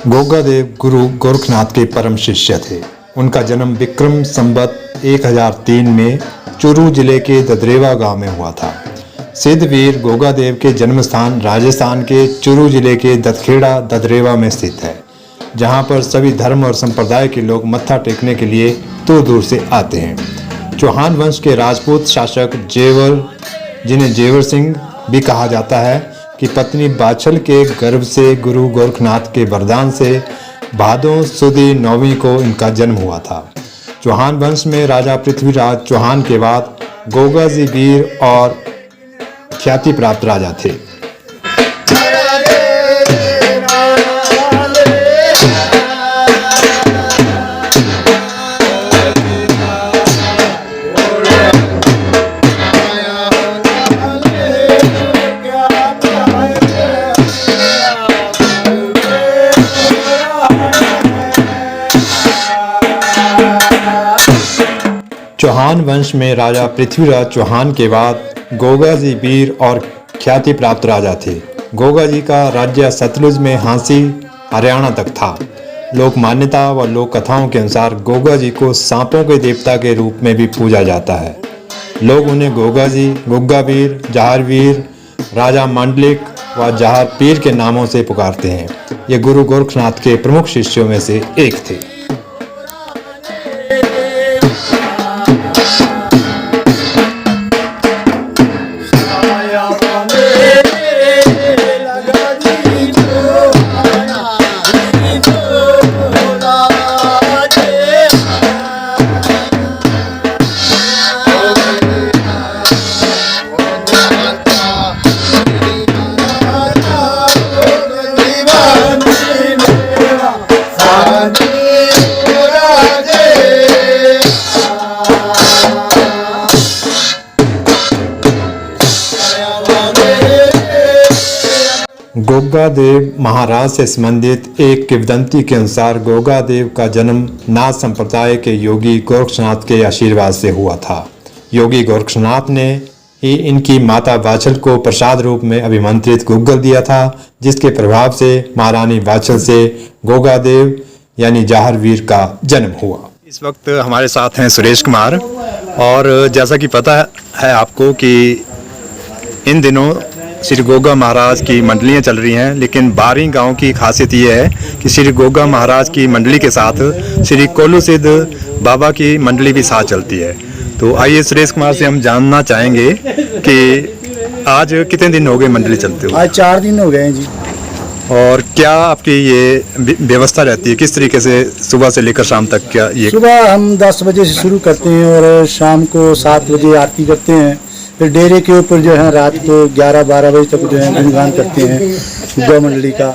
गोगा देव गुरु गोरखनाथ के परम शिष्य थे। उनका जन्म विक्रम संवत 1003 में चुरू जिले के ददरेवा गांव में हुआ था। सिद्ध वीर गोगा देव के जन्म स्थान राजस्थान के चुरू जिले के ददखेड़ा ददरेवा में स्थित है, जहां पर सभी धर्म और संप्रदाय के लोग मत्था टेकने के लिए दूर दूर से आते हैं। चौहान वंश के राजपूत शासक जेवर, जिन्हें जेवर सिंह भी कहा जाता है, कि पत्नी बाछल के गर्भ से गुरु गोरखनाथ के वरदान से भादों सुदी 9वीं को इनका जन्म हुआ था। चौहान वंश में राजा पृथ्वीराज चौहान के बाद गोगा जी वीर और ख्याति प्राप्त राजा थे। चौहान वंश में राजा पृथ्वीराज चौहान के बाद गोगा जी वीर और ख्याति प्राप्त राजा थे। गोगा जी का राज्य सतलुज में हांसी हरियाणा तक था। लोक मान्यता व लोक कथाओं के अनुसार गोगा जी को सांपों के देवता के रूप में भी पूजा जाता है। लोग उन्हें गोगा जी, गुग्गा वीर, जहार वीर, राजा मांडलिक व जहार पीर के नामों से पुकारते हैं। ये गुरु गोरखनाथ के प्रमुख शिष्यों में से एक थे। गोगा देव महाराज से संबंधित एक किंवदंती के अनुसार गोगा देव का जन्म नाथ संप्रदाय के योगी गोरक्षनाथ के आशीर्वाद से हुआ था। योगी गोरक्षनाथ ने ही इनकी माता बाछल को प्रसाद रूप में अभिमंत्रित गुग्गल दिया था, जिसके प्रभाव से महारानी बाछल से गोगा देव यानी जहार वीर का जन्म हुआ। इस वक्त हमारे साथ हैं सुरेश कुमार, और जैसा कि पता है आपको कि इन दिनों श्री गोगा महाराज की मंडलियां चल रही हैं, लेकिन बारी गांव की खासियत ये है कि श्री गोगा महाराज की मंडली के साथ श्री कोलू सिद्ध बाबा की मंडली भी साथ चलती है। तो आइए सुरेश कुमार से हम जानना चाहेंगे कि आज कितने दिन हो गए मंडली चलते हुए? आज 4 दिन हो गए हैं जी। और क्या आपकी ये व्यवस्था रहती है, किस तरीके से सुबह से लेकर शाम तक? क्या ये सुबह हम 10 बजे से शुरू करते हैं और शाम को 7 बजे आरती करते हैं। फिर डेरे के ऊपर जो है रात को 11-12 बजे तक जो है गुणगान करते हैं गुग्गा मंडली का,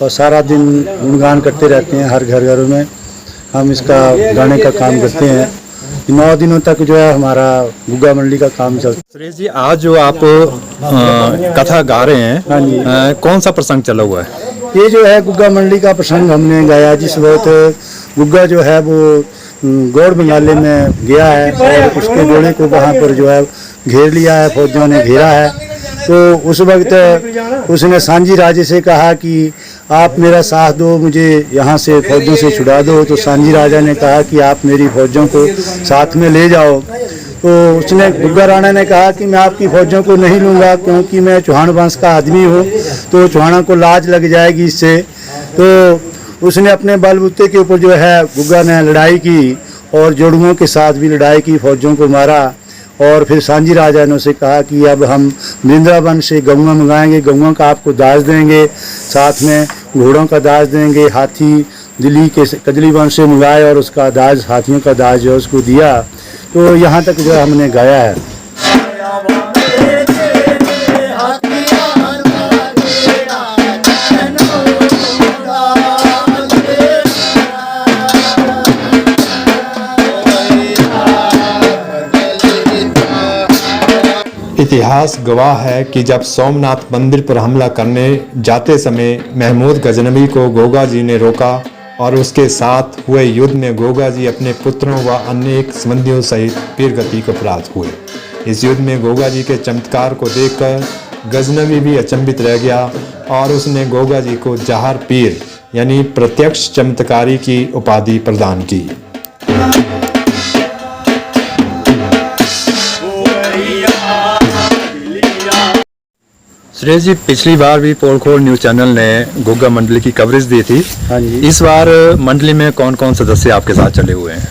और सारा दिन गुणगान करते रहते हैं। हर घर में हम इसका गाने का काम करते हैं। 9 दिनों तक जो है हमारा गुग्गा मंडली का काम चलता है। सुरेश जी, आज जो आप कथा गा रहे हैं, हाँ जी, कौन सा प्रसंग चला हुआ है? ये जो है गुग्गा मंडली का प्रसंग हमने गाया, जिस वक्त गुग्गा जो है वो गौड़ बंगाले में गया है और उसके घोड़े को वहाँ पर जो है घेर लिया है, फौजियों ने घेरा है। तो उस वक्त उसने सांझी राजे से कहा कि आप मेरा साथ दो, मुझे यहाँ से फौजियों से छुड़ा दो। तो सांझी राजा ने कहा कि आप मेरी फौजियों को साथ में ले जाओ। तो उसने गुग्गा राणा ने कहा कि मैं आपकी फौजियों को नहीं लूँगा, क्योंकि मैं चौहान वंश का आदमी हूँ, तो चौहाना को लाज लग जाएगी इससे। तो उसने अपने बलबूते के ऊपर जो है गुग्गा ने लड़ाई की और जोड़ुओं के साथ भी लड़ाई की, फौजियों को मारा। और फिर सांझी राजा ने उसे कहा कि अब हम वृंदावन से गौआ मंगाएंगे, गौआ का आपको दाज देंगे, साथ में घोड़ों का दाज देंगे। हाथी दिल्ली के कजली वंश से मंगाए और उसका दाज, हाथियों का दाज जो उसको दिया। तो यहाँ तक जो हमने गाया है। इतिहास गवाह है कि जब सोमनाथ मंदिर पर हमला करने जाते समय महमूद गजनवी को गोगा जी ने रोका और उसके साथ हुए युद्ध में गोगा जी अपने पुत्रों व अनेक संबंधियों सहित वीरगति को प्राप्त हुए। इस युद्ध में गोगा जी के चमत्कार को देखकर गजनवी भी अचंभित रह गया और उसने गोगा जी को जहार पीर यानी प्रत्यक्ष चमत्कारी की उपाधि प्रदान की। सुरेश जी, पिछली बार भी पोलखोल न्यूज़ चैनल ने गुग्गा मंडली की कवरेज दी थी। हाँ जी। इस बार मंडली में कौन कौन सदस्य आपके साथ चले हुए हैं?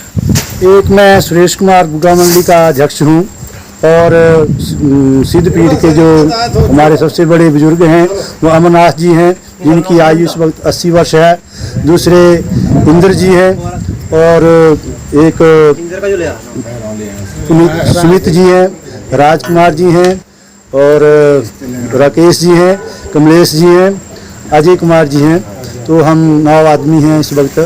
एक मैं सुरेश कुमार गुग्गा मंडली का अध्यक्ष हूँ और सिद्ध पीढ़ के जो हमारे सबसे बड़े बुजुर्ग हैं वो अमरनाथ जी हैं, जिनकी आयु इस वक्त 80 वर्ष है। दूसरे इंद्र जी हैं और एक सुमित जी हैं, राजकुमार जी हैं और राकेश जी हैं, कमलेश जी हैं, अजय कुमार जी हैं। तो हम 9 आदमी हैं इस वक्त।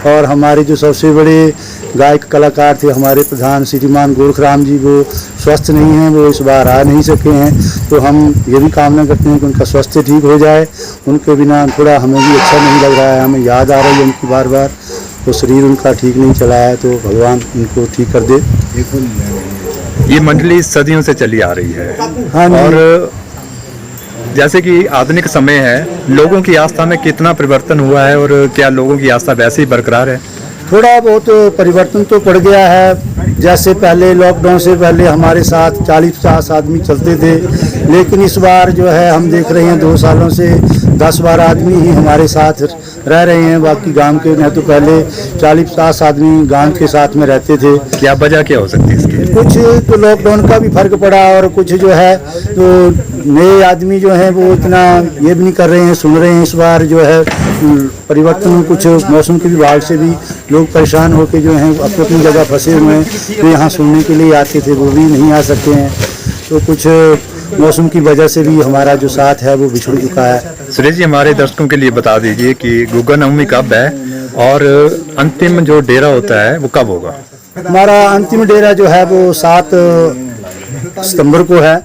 और हमारे जो सबसे बड़े गायक कलाकार थे हमारे प्रधान श्रीमान गोरखराम जी, वो स्वस्थ नहीं हैं, वो इस बार आ नहीं सके हैं। तो हम ये भी कामना करते हैं कि उनका स्वास्थ्य ठीक हो जाए। उनके बिना थोड़ा हमें भी अच्छा नहीं लग रहा है, हमें याद आ रही है उनकी बार बार। वो शरीर उनका ठीक नहीं चला है, तो भगवान उनको ठीक कर दे। ये मंडली सदियों से चली आ रही है। हाँ जी। और जैसे कि आधुनिक समय है, लोगों की आस्था में कितना परिवर्तन हुआ है और क्या लोगों की आस्था वैसे ही बरकरार है? थोड़ा बहुत परिवर्तन तो पड़ गया है। जैसे पहले लॉकडाउन से पहले हमारे साथ 40-50 आदमी चलते थे, लेकिन इस बार जो है हम देख रहे हैं 2 सालों से 10-12 आदमी ही हमारे साथ रह रहे हैं। बाकी गांव के नहीं तो पहले 40-50 आदमी गांव के साथ में रहते थे। क्या वजह क्या हो सकती है इसकी? कुछ तो लॉकडाउन का भी फर्क पड़ा और कुछ जो है तो नए आदमी जो हैं वो इतना ये भी नहीं कर रहे हैं, सुन रहे हैं। इस बार जो है परिवर्तन कुछ मौसम के विभाग से भी लोग परेशान होकर जो हैं अपनी अपनी जगह फंसे हुए हैं। तो यहाँ सुनने के लिए आते थे वो भी नहीं आ सकते हैं। तो कुछ मौसम की वजह से भी हमारा जो साथ है वो बिछड़ चुका है। सुरेश जी, हमारे दर्शकों के लिए बता दीजिए कि गुग्गा नवमी कब है और अंतिम जो डेरा होता है वो कब होगा? हमारा अंतिम डेरा जो है वो 7 सितंबर को है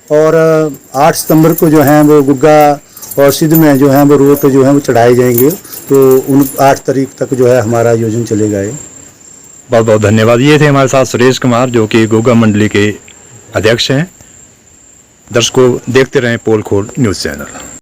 और 8 सितंबर को जो है वो गुग्गा और सिद्ध में जो है वो रोट जो है वो चढ़ाए जाएंगे। तो उन 8 तारीख तक जो है हमारा आयोजन चलेगा। बहुत बहुत धन्यवाद। ये थे हमारे साथ सुरेश कुमार, जो कि गुग्गा मंडली के अध्यक्ष हैं। दर्शकों, देखते रहें पोलखोल न्यूज़ चैनल।